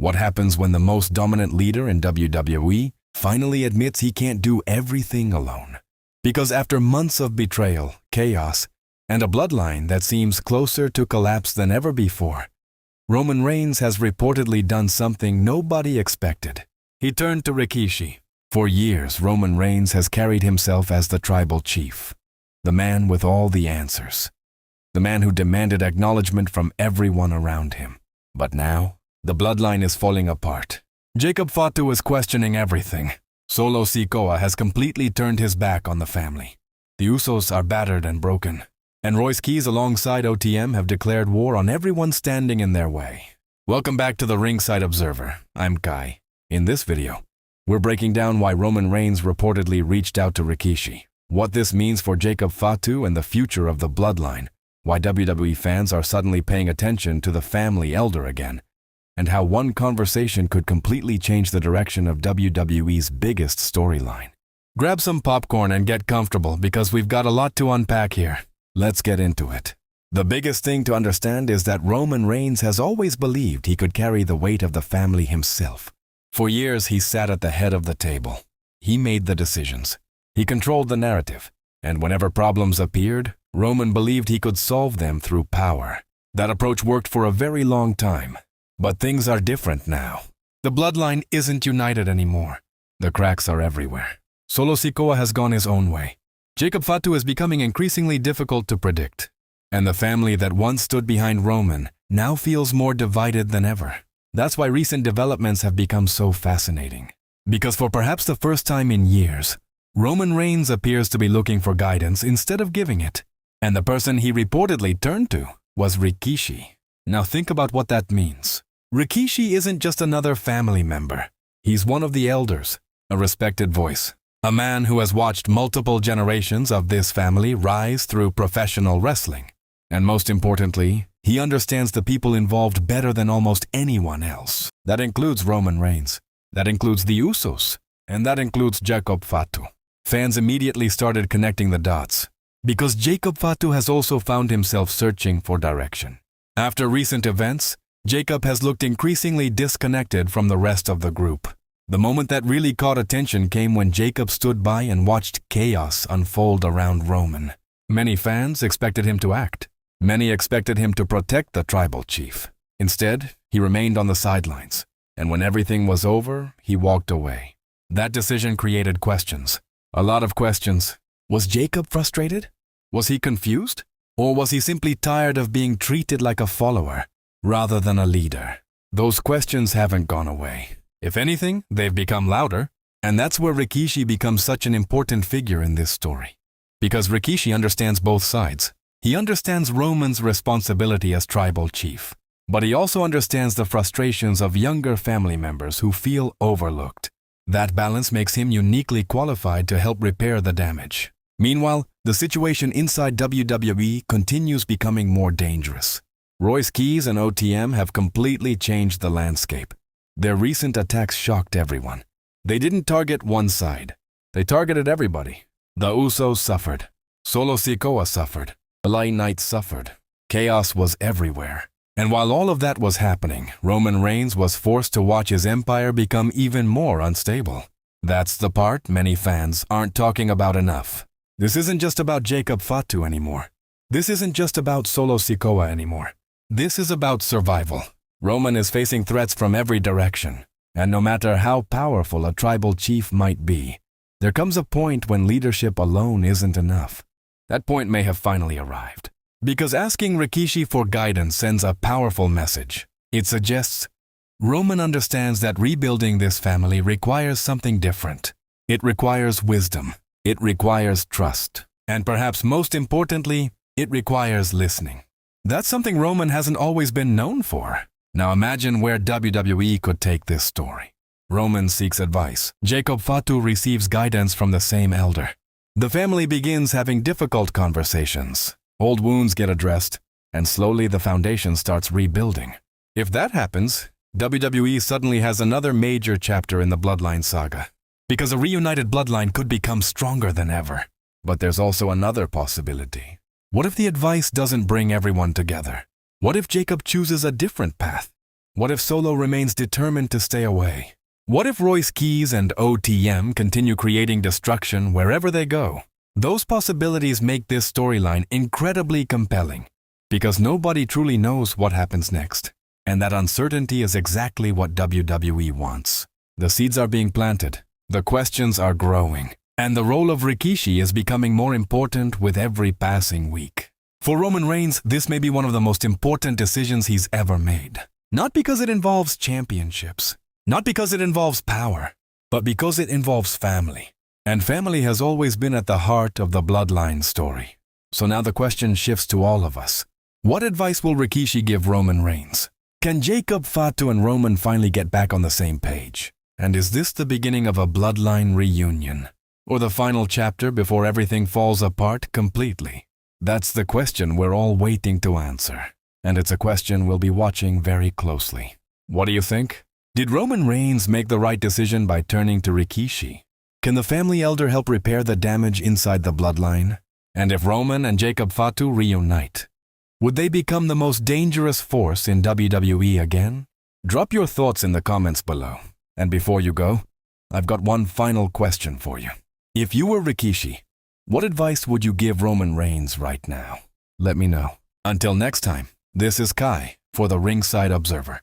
What happens when the most dominant leader in WWE finally admits he can't do everything alone? Because after months of betrayal, chaos, and a bloodline that seems closer to collapse than ever before, Roman Reigns has reportedly done something nobody expected. He turned to Rikishi. For years, Roman Reigns has carried himself as the tribal chief, the man with all the answers, the man who demanded acknowledgement from everyone around him. But now, the bloodline is falling apart. Jacob Fatu is questioning everything. Solo Sikoa has completely turned his back on the family. The Usos are battered and broken, and Royce Keys alongside OTM have declared war on everyone standing in their way. Welcome back to the Ringside Observer. I'm Kai. In this video, we're breaking down why Roman Reigns reportedly reached out to Rikishi, what this means for Jacob Fatu and the future of the bloodline, why WWE fans are suddenly paying attention to the family elder again, and how one conversation could completely change the direction of WWE's biggest storyline. Grab some popcorn and get comfortable because we've got a lot to unpack here. Let's get into it. The biggest thing to understand is that Roman Reigns has always believed he could carry the weight of the family himself. For years, he sat at the head of the table. He made the decisions. He controlled the narrative. And whenever problems appeared, Roman believed he could solve them through power. That approach worked for a very long time. But things are different now. The bloodline isn't united anymore. The cracks are everywhere. Solo Sikoa has gone his own way. Jacob Fatu is becoming increasingly difficult to predict. And the family that once stood behind Roman now feels more divided than ever. That's why recent developments have become so fascinating. Because for perhaps the first time in years, Roman Reigns appears to be looking for guidance instead of giving it. And the person he reportedly turned to was Rikishi. Now think about what that means. Rikishi isn't just another family member. He's one of the elders, a respected voice, a man who has watched multiple generations of this family rise through professional wrestling. And most importantly, he understands the people involved better than almost anyone else. That includes Roman Reigns, that includes the Usos, and that includes Jacob Fatu. Fans immediately started connecting the dots, because Jacob Fatu has also found himself searching for direction. After recent events, Jacob has looked increasingly disconnected from the rest of the group. The moment that really caught attention came when Jacob stood by and watched chaos unfold around Roman. Many fans expected him to act. Many expected him to protect the tribal chief. Instead, he remained on the sidelines, and when everything was over, he walked away. That decision created questions. A lot of questions. Was Jacob frustrated? Was he confused? Or was he simply tired of being treated like a follower rather than a leader? Those questions haven't gone away. If anything, they've become louder, and that's where Rikishi becomes such an important figure in this story. Because Rikishi understands both sides. He understands Roman's responsibility as tribal chief, but he also understands the frustrations of younger family members who feel overlooked. That balance makes him uniquely qualified to help repair the damage. Meanwhile, the situation inside WWE continues becoming more dangerous. Royce Keys and OTM have completely changed the landscape. Their recent attacks shocked everyone. They didn't target one side. They targeted everybody. The Usos suffered. Solo Sikoa suffered. Reunite suffered. Chaos was everywhere. And while all of that was happening, Roman Reigns was forced to watch his empire become even more unstable. That's the part many fans aren't talking about enough. This isn't just about Jacob Fatu anymore. This isn't just about Solo Sikoa anymore. This is about survival. Roman is facing threats from every direction. And no matter how powerful a tribal chief might be, there comes a point when leadership alone isn't enough. That point may have finally arrived. Because asking Rikishi for guidance sends a powerful message. It suggests Roman understands that rebuilding this family requires something different. It requires wisdom. It requires trust. And perhaps most importantly, it requires listening. That's something Roman hasn't always been known for. Now imagine where WWE could take this story. Roman seeks advice. Jacob Fatu receives guidance from the same elder. The family begins having difficult conversations. Old wounds get addressed, and slowly the foundation starts rebuilding. If that happens, WWE suddenly has another major chapter in the Bloodline saga. Because a reunited Bloodline could become stronger than ever. But there's also another possibility. What if the advice doesn't bring everyone together? What if Jacob chooses a different path? What if Solo remains determined to stay away? What if Royce Keys and OTM continue creating destruction wherever they go? Those possibilities make this storyline incredibly compelling, because nobody truly knows what happens next. And that uncertainty is exactly what WWE wants. The seeds are being planted, the questions are growing, and the role of Rikishi is becoming more important with every passing week. For Roman Reigns, this may be one of the most important decisions he's ever made. Not because it involves championships, not because it involves power, but because it involves family. And family has always been at the heart of the Bloodline story. So now the question shifts to all of us. What advice will Rikishi give Roman Reigns? Can Jacob Fatu and Roman finally get back on the same page? And is this the beginning of a Bloodline reunion? Or the final chapter before everything falls apart completely? That's the question we're all waiting to answer. And it's a question we'll be watching very closely. What do you think? Did Roman Reigns make the right decision by turning to Rikishi? Can the family elder help repair the damage inside the Bloodline? And if Roman and Jacob Fatu reunite, would they become the most dangerous force in WWE again? Drop your thoughts in the comments below. And before you go, I've got one final question for you. If you were Rikishi, what advice would you give Roman Reigns right now? Let me know. Until next time, this is Kai for the Ringside Observer.